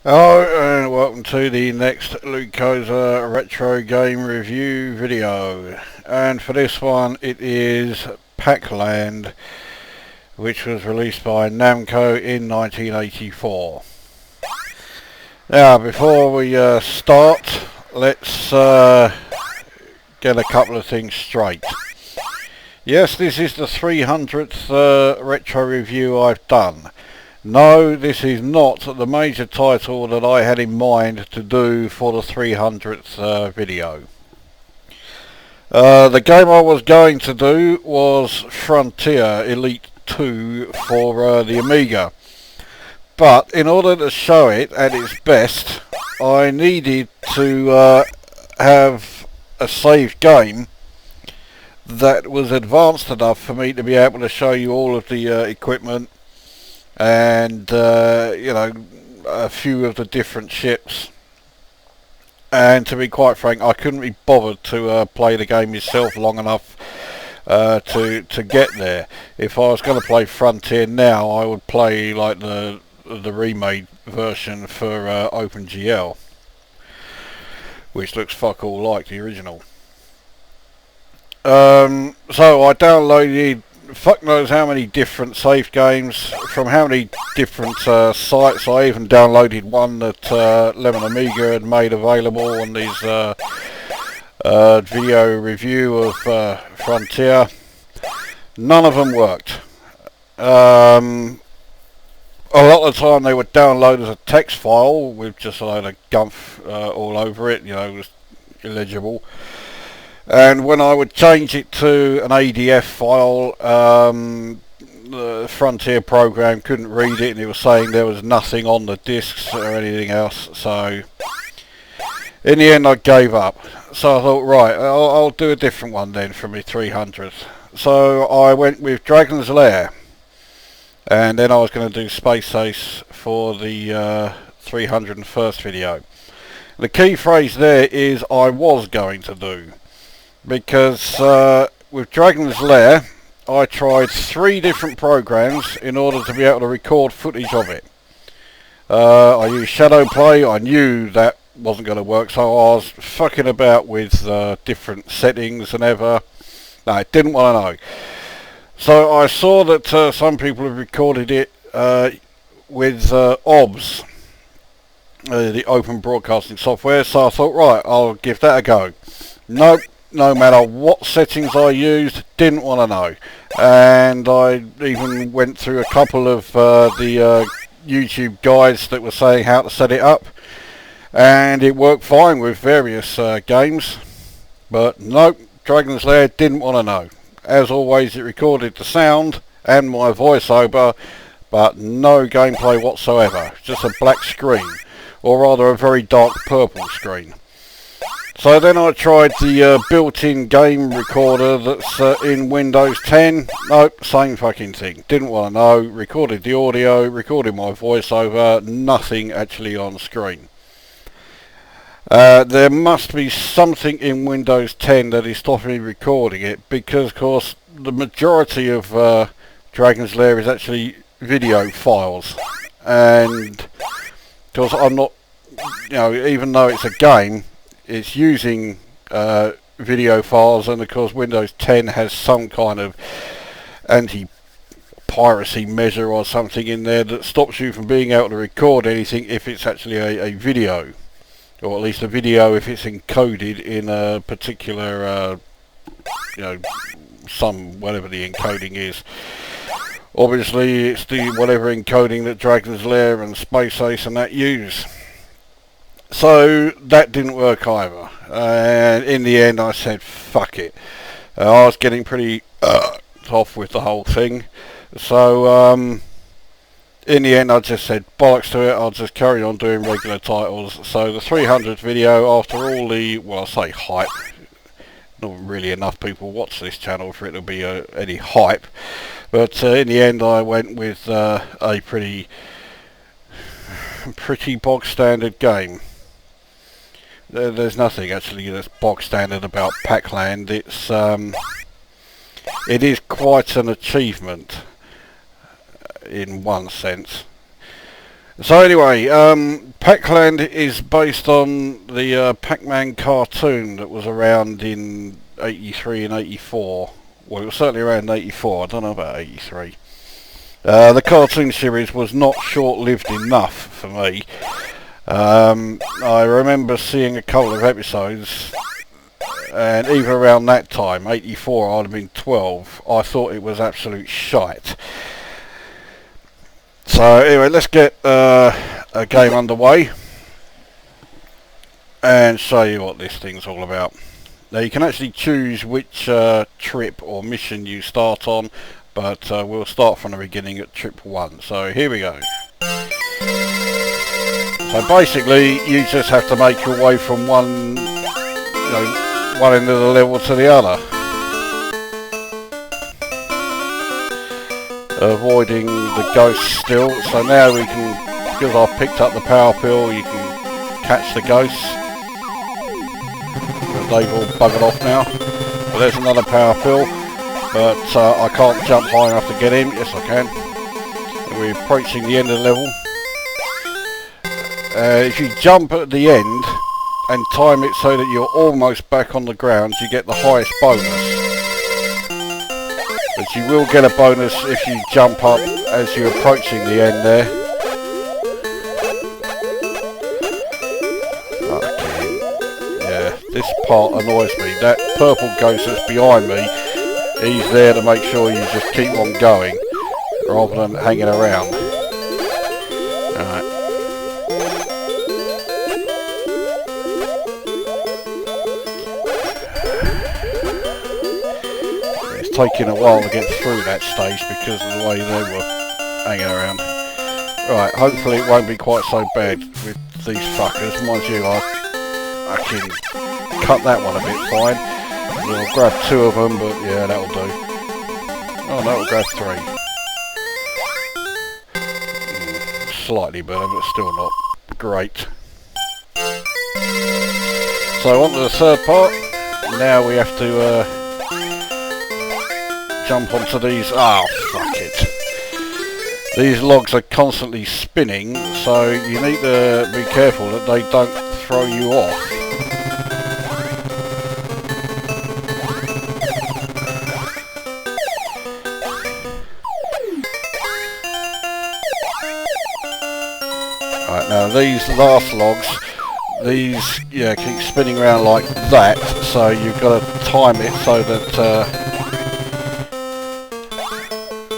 Hello and welcome to the next Lukozer retro game review video, and for this one it is Pac-Land, which was released by Namco in 1984. Now before we start, let's get a couple of things straight. Yes, this is the 300th retro review I've done. No, this is not the major title that I had in mind to do for the 300th video. The game I was going to do was Frontier Elite 2 for the Amiga. But in order to show it at its best, I needed to have a saved game that was advanced enough for me to be able to show you all of the equipment and you know, a few of the different ships. And to be quite frank, I couldn't be bothered to play the game myself long enough to get there. If I was going to play Frontier now, I would play like the remade version for OpenGL, which looks fuck all like the original. So I downloaded fuck knows how many different save games from how many different sites. I even downloaded one that Lemon Amiga had made available on his video review of Frontier. None of them worked. A lot of the time they would download as a text file with just a load of gumph all over it, you know, it was illegible. And when I would change it to an ADF file, the Frontier program couldn't read it, and it was saying there was nothing on the discs or anything else. So in the end I gave up. So I thought, right, I'll do a different one then for my 300th. So I went with Dragon's Lair, and then I was going to do Space Ace for the 301st video. The key phrase there is I was going to do. Because with Dragon's Lair, I tried 3 different programs in order to be able to record footage of it. I used Shadow Play. I knew that wasn't going to work, so I was fucking about with different settings and ever. No, I didn't want to know. So I saw that some people have recorded it with OBS, the Open Broadcasting Software, so I thought, right, I'll give that a go. Nope. No matter what settings I used, didn't want to know. And I even went through a couple of the YouTube guides that were saying how to set it up, and it worked fine with various games. But nope, Dragon's Lair didn't want to know. As always, it recorded the sound and my voiceover, but no gameplay whatsoever. Just a black screen, or rather a very dark purple screen. So then I tried the built-in game recorder that's in Windows 10. Nope, same fucking thing. Didn't want to know. Recorded the audio, recorded my voiceover, nothing actually on screen. There must be something in Windows 10 that is stopping me recording it, because of course the majority of Dragon's Lair is actually video files. And because I'm not, you know, even though it's a game, it's using video files, and of course Windows 10 has some kind of anti-piracy measure or something in there that stops you from being able to record anything if it's actually a video, or at least a video if it's encoded in a particular, you know, some whatever the encoding is. Obviously it's the whatever encoding that Dragon's Lair and Space Ace and that use. So that didn't work either, and in the end I said fuck it. I was getting pretty off with the whole thing, so in the end I just said bollocks to it, I'll just carry on doing regular titles. So the 300th video, after all the, well, I say hype, not really enough people watch this channel for it to be any hype, but in the end I went with a pretty bog standard game. There's nothing actually that's bog standard about Pac-Land. It is quite an achievement in one sense. So anyway, Pac-Land is based on the Pac-Man cartoon that was around in 83 and 84. Well, it was certainly around 84, I don't know about 83. The cartoon series was not short-lived enough for me. I remember seeing a couple of episodes, and even around that time, 84, I'd have been 12, I thought it was absolute shite. So anyway, let's get a game underway and show you what this thing's all about. Now you can actually choose which trip or mission you start on, but we'll start from the beginning at trip 1. So here we go. So basically you just have to make your way from one end of the level to the other, avoiding the ghosts still. So now we can, because I've picked up the power pill, you can catch the ghosts. They've all buggered off now. Well, there's another power pill, but I can't jump high enough to get him. Yes I can. And we're approaching the end of the level. If you jump at the end and time it so that you're almost back on the ground, you get the highest bonus. But you will get a bonus if you jump up as you're approaching the end there. Okay. Yeah, this part annoys me. That purple ghost that's behind me, he's there to make sure you just keep on going rather than hanging around. Alright. Taking a while to get through that stage because of the way they were hanging around. Right, hopefully it won't be quite so bad with these fuckers. Mind you, I can cut that one a bit fine. We'll grab 2 of them, but yeah, that'll do. Oh no, we'll grab 3. Slightly better, but still not great. So on to the third part. Now we have to jump onto these. Fuck it. These logs are constantly spinning, so you need to be careful that they don't throw you off. Right, now these last logs, these keep spinning around like that, so you've got to time it so that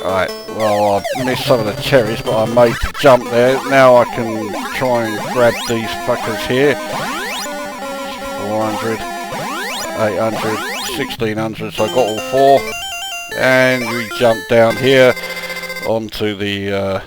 right, well I missed some of the cherries, but I made the jump there. Now I can try and grab these fuckers here. 400, 800, 1600, so I got all 4. And we jump down here onto the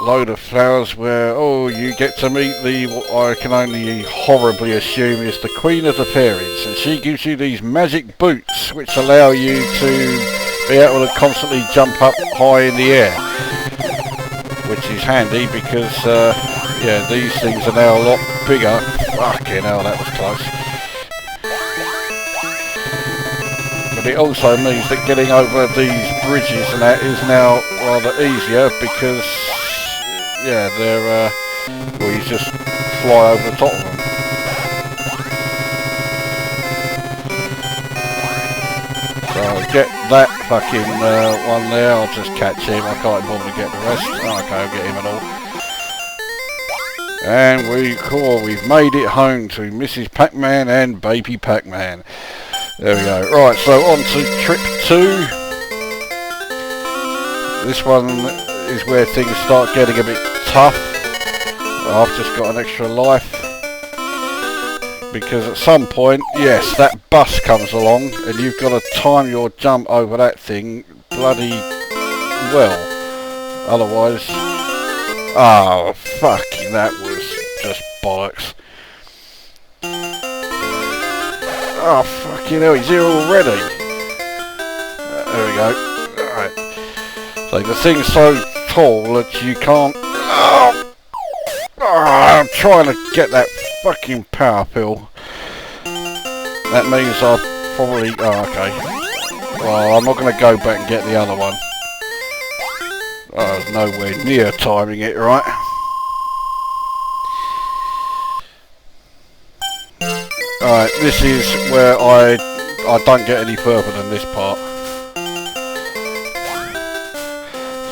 load of flowers where, you get to meet what I can only horribly assume is the Queen of the Fairies. And she gives you these magic boots which allow you to be able to constantly jump up high in the air, which is handy because these things are now a lot bigger. Fucking hell, that was close. But it also means that getting over these bridges and that is now rather easier because they're you just fly over the top of them. So I'll get that fucking one there, I'll just catch him, I can't bother to get the rest. Okay, I'll get him and all. And we've made it home to Mrs. Pac-Man and Baby Pac-Man. There we go. Right, so on to trip 2. This one is where things start getting a bit tough. I've just got an extra life. Because at some point, yes, that bus comes along and you've got to time your jump over that thing bloody well. Otherwise, fucking that was just bollocks. Oh fucking hell, he's here already. There we go. Alright. So the thing's so tall that you can't... I'm trying to get that fucking power pill. That means I'll probably... okay. Well, I'm not going to go back and get the other one. I was nowhere near timing it right. Alright, this is where I don't get any further than this part.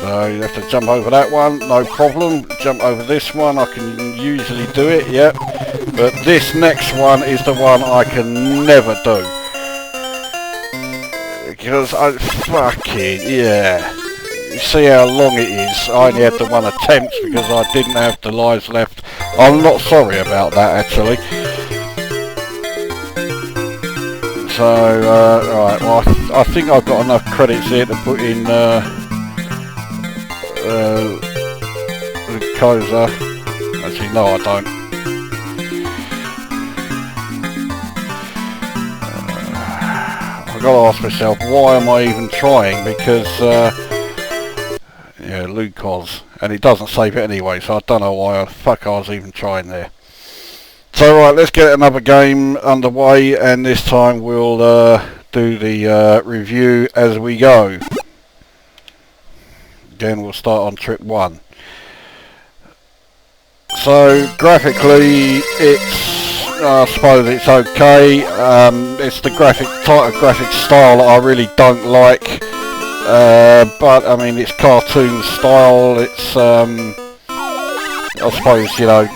So you have to jump over that one, no problem. Jump over this one, I can usually do it, yep. But this next one is the one I can never do. Because yeah. You see how long it is. I only had the one attempt because I didn't have the lives left. I'm not sorry about that actually. So, right, well I think I've got enough credits here to put in Lukozer. Actually, no, I don't. I've got to ask myself, why am I even trying? Because, yeah, Lukozer, and it doesn't save it anyway, so I don't know why the fuck I was even trying there. So, right, let's get another game underway, and this time we'll do the review as we go. Again, we'll start on trip 1. So, graphically, it's, I suppose it's okay. It's the type of graphic style that I really don't like. But, I mean, it's cartoon style. It's, I suppose, you know,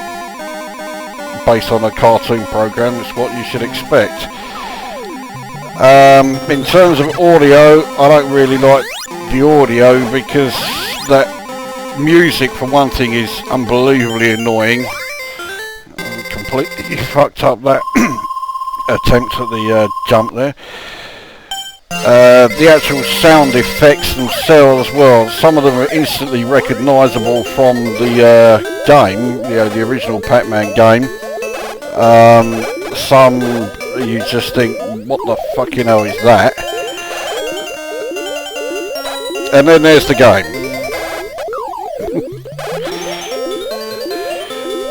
based on a cartoon program, it's what you should expect. In terms of audio, I don't really like the audio because that music, for one thing, is unbelievably annoying. I completely fucked up that attempt at the jump there. The actual sound effects themselves, well, some of them are instantly recognisable from the game, you know, the original Pac-Man game. Some you just think, what the fucking hell is that? And then there's the game.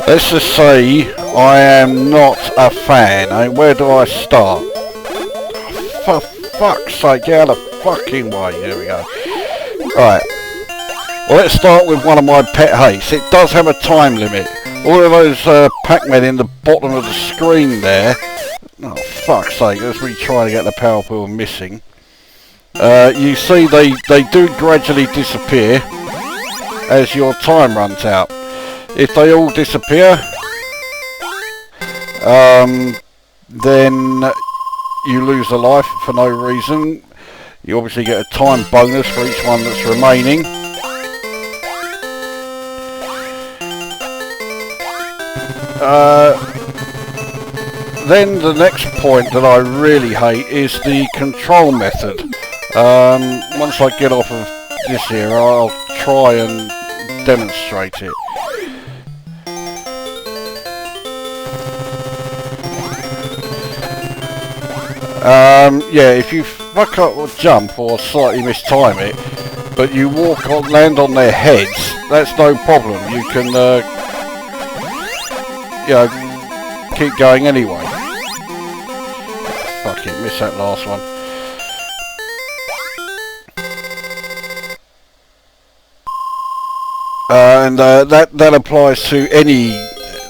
Let's just say I am not a fan. I mean, where do I start? For fuck's sake, get out of the fucking way. There we go. Right. Well, let's start with one of my pet hates. It does have a time limit. All of those Pac-Men in the bottom of the screen there. Oh, fuck's sake, that's me trying to get the power wheel missing. You see they do gradually disappear as your time runs out. If they all disappear, then you lose a life for no reason. You obviously get a time bonus for each one that's remaining. Then the next point that I really hate is the control method. Once I get off of this here, I'll try and demonstrate it. Yeah, if you fuck up or jump or slightly mistime it, but you land on their heads, that's no problem. You can, you know, keep going anyway. Fuck it, missed that last one. And that applies to any.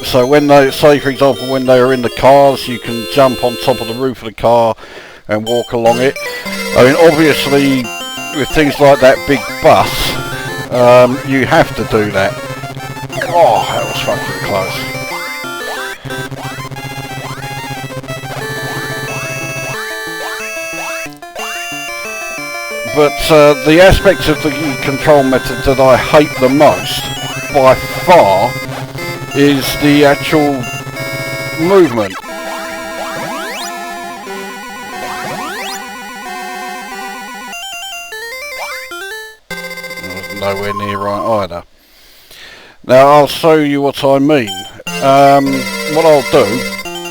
So when they, say for example, when they are in the cars, you can jump on top of the roof of the car and walk along it. I mean, obviously, with things like that big bus, you have to do that. Oh, that was fucking close. But the aspect of the control method that I hate the most, by far, is the actual movement. Nowhere near right either. Now I'll show you what I mean. What I'll do,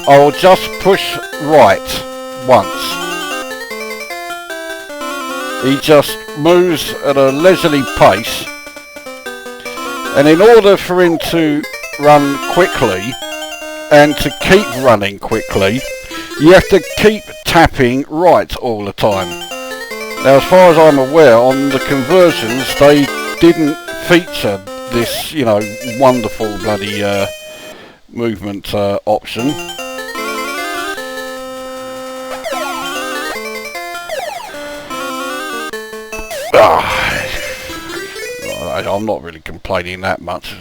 I'll just push right once. He just moves at a leisurely pace, and in order for him to run quickly and to keep running quickly, you have to keep tapping right all the time. Now, as far as I'm aware, on the conversions they didn't feature this, you know, wonderful bloody movement option. I'm not really complaining that much.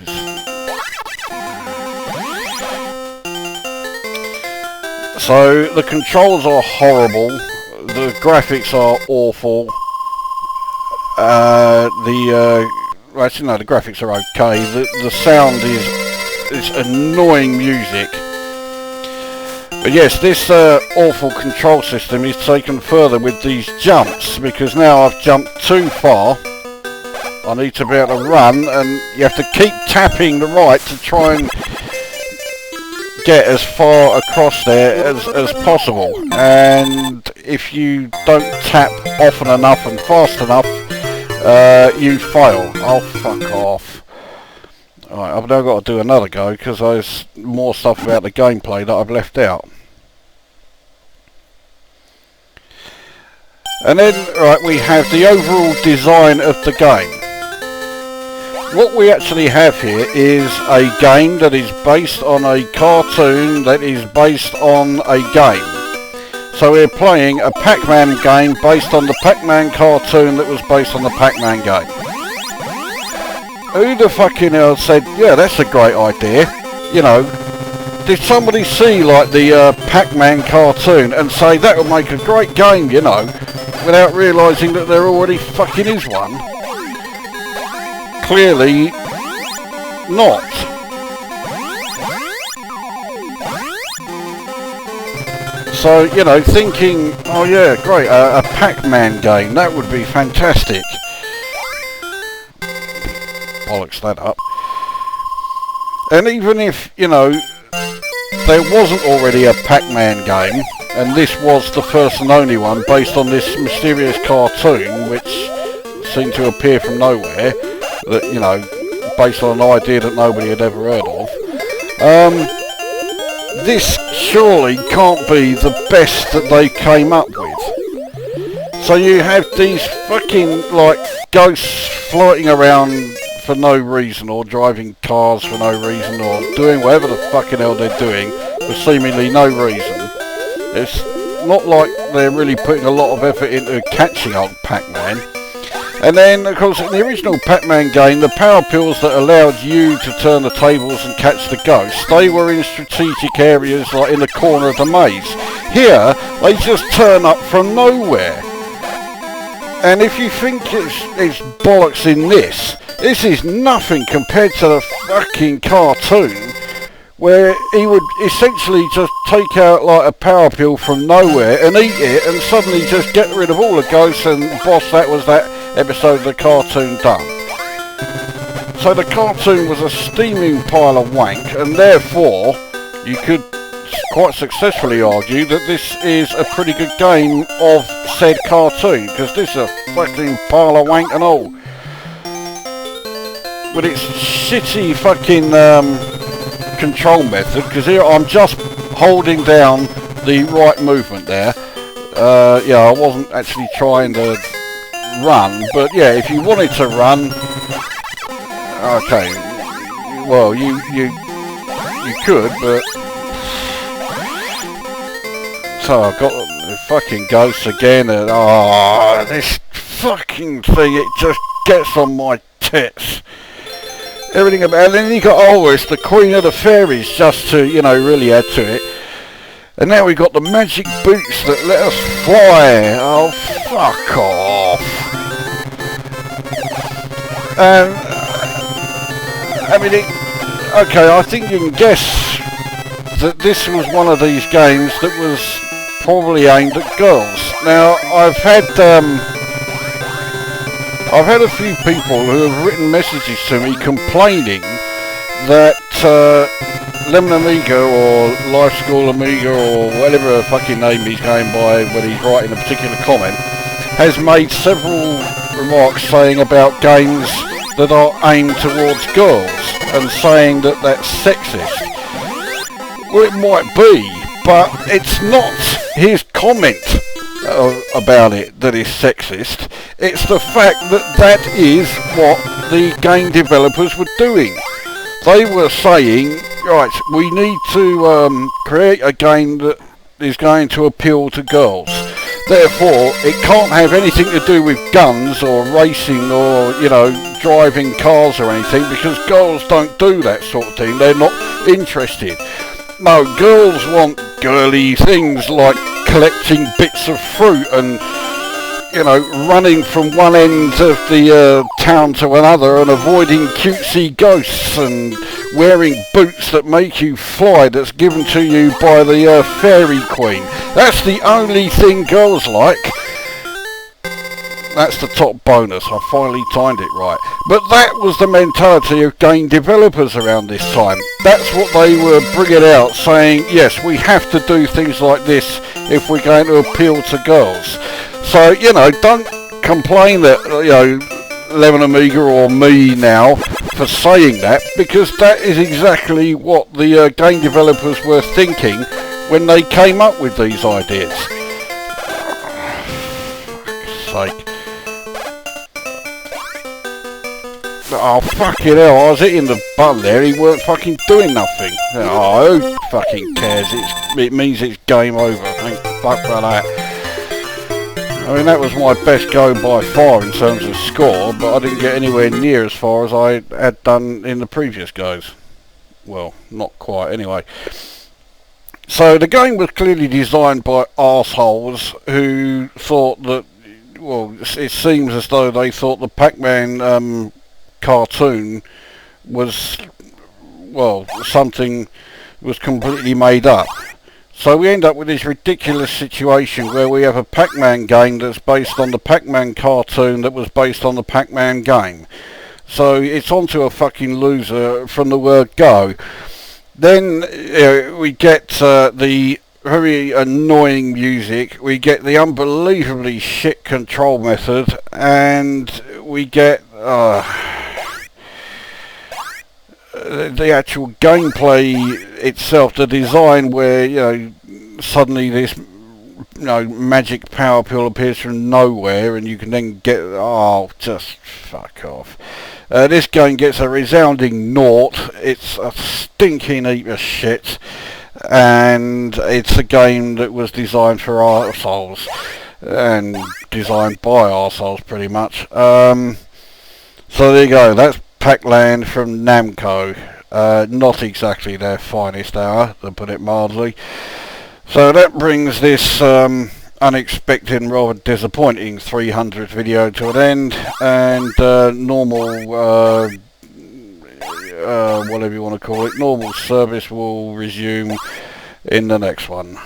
So the controls are horrible, the graphics are awful. Well, actually no, the graphics are okay. The sound is annoying music. But yes, this awful control system is taken further with these jumps, because now I've jumped too far. I need to be able to run, and you have to keep tapping the right to try and get as far across there as possible. And if you don't tap often enough and fast enough, you fail. Oh, fuck off. Alright, I've now got to do another go because there's more stuff about the gameplay that I've left out. And then, right, we have the overall design of the game. What we actually have here is a game that is based on a cartoon that is based on a game. So we're playing a Pac-Man game based on the Pac-Man cartoon that was based on the Pac-Man game. Who the fucking hell said, yeah, that's a great idea? You know, did somebody see like the Pac-Man cartoon and say that would make a great game, you know, without realising that there already fucking is one? Clearly not. So, you know, thinking, oh yeah, great, a Pac-Man game, that would be fantastic. Bollocks that up. And even if, you know, there wasn't already a Pac-Man game, and this was the first and only one based on this mysterious cartoon, which seemed to appear from nowhere, that, you know, based on an idea that nobody had ever heard of. This surely can't be the best that they came up with. So you have these fucking, like, ghosts floating around for no reason, or driving cars for no reason, or doing whatever the fucking hell they're doing for seemingly no reason. It's not like they're really putting a lot of effort into catching old Pac-Man. And then, of course, in the original Pac-Man game, the power pills that allowed you to turn the tables and catch the ghosts, they were in strategic areas, like in the corner of the maze. Here, they just turn up from nowhere. And if you think it's bollocks in this is nothing compared to the fucking cartoon, where he would essentially just take out like a power pill from nowhere and eat it, and suddenly just get rid of all the ghosts, and boss, that was that episode of the cartoon done. So the cartoon was a steaming pile of wank, and therefore you could quite successfully argue that this is a pretty good game of said cartoon, because this is a fucking pile of wank and all. With its shitty fucking control method, because here I'm just holding down the right movement there. Yeah, I wasn't actually trying to run, but yeah, if you wanted to run, okay, well, you could, but so I've got the fucking ghosts again, and oh, this fucking thing, it just gets on my tits. Everything about it. And then you got, oh, it's the Queen of the Fairies, just to, you know, really add to it. And now we've got the magic boots that let us fly. Oh, fuck off. I mean, okay, I think you can guess that this was one of these games that was probably aimed at girls. Now, I've had a few people who have written messages to me complaining that Lemon Amiga or Life School Amiga or whatever fucking name he's going by when he's writing a particular comment has made several remarks saying about games that are aimed towards girls and saying that that's sexist. Well, it might be, but it's not his comment. about it that is sexist. It's the fact that that is what the game developers were doing. They were saying, right, we need to create a game that is going to appeal to girls. Therefore, it can't have anything to do with guns or racing or, you know, driving cars or anything, because girls don't do that sort of thing. They're not interested. No, girls want girly things like collecting bits of fruit and, you know, running from one end of the town to another and avoiding cutesy ghosts and wearing boots that make you fly that's given to you by the fairy queen. That's the only thing girls like. That's the top bonus. I finally timed it right. But that was the mentality of game developers around this time. That's what they were bringing out, saying, yes, we have to do things like this if we're going to appeal to girls. So, you know, don't complain that, you know, Lemon Amiga or me now for saying that, because that is exactly what the game developers were thinking when they came up with these ideas. For fuck's sake. Oh, fucking hell, I was hitting the button there, he weren't fucking doing nothing. Oh, who fucking cares? It means it's game over. Thank fuck for that. I mean, that was my best go by far in terms of score, but I didn't get anywhere near as far as I had done in the previous goes. Well, not quite, anyway. So, the game was clearly designed by arseholes who thought that, well, it seems as though they thought the Pac-Man cartoon was, well, something was completely made up. So we end up with this ridiculous situation where we have a Pac-Man game that's based on the Pac-Man cartoon that was based on the Pac-Man game. So it's onto a fucking loser from the word go. Then we get the very annoying music, we get the unbelievably shit control method, and we get the actual gameplay itself, the design where, you know, suddenly this, you know, magic power pill appears from nowhere and you can then get, oh, just fuck off. This game gets a resounding naught. It's a stinking heap of shit, and it's a game that was designed for arseholes and designed by arseholes pretty much. So there you go, that's Pac-Land from Namco. Not exactly their finest hour, to put it mildly. So that brings this unexpected and rather disappointing 300th video to an end, and normal, whatever you want to call it, normal service will resume in the next one.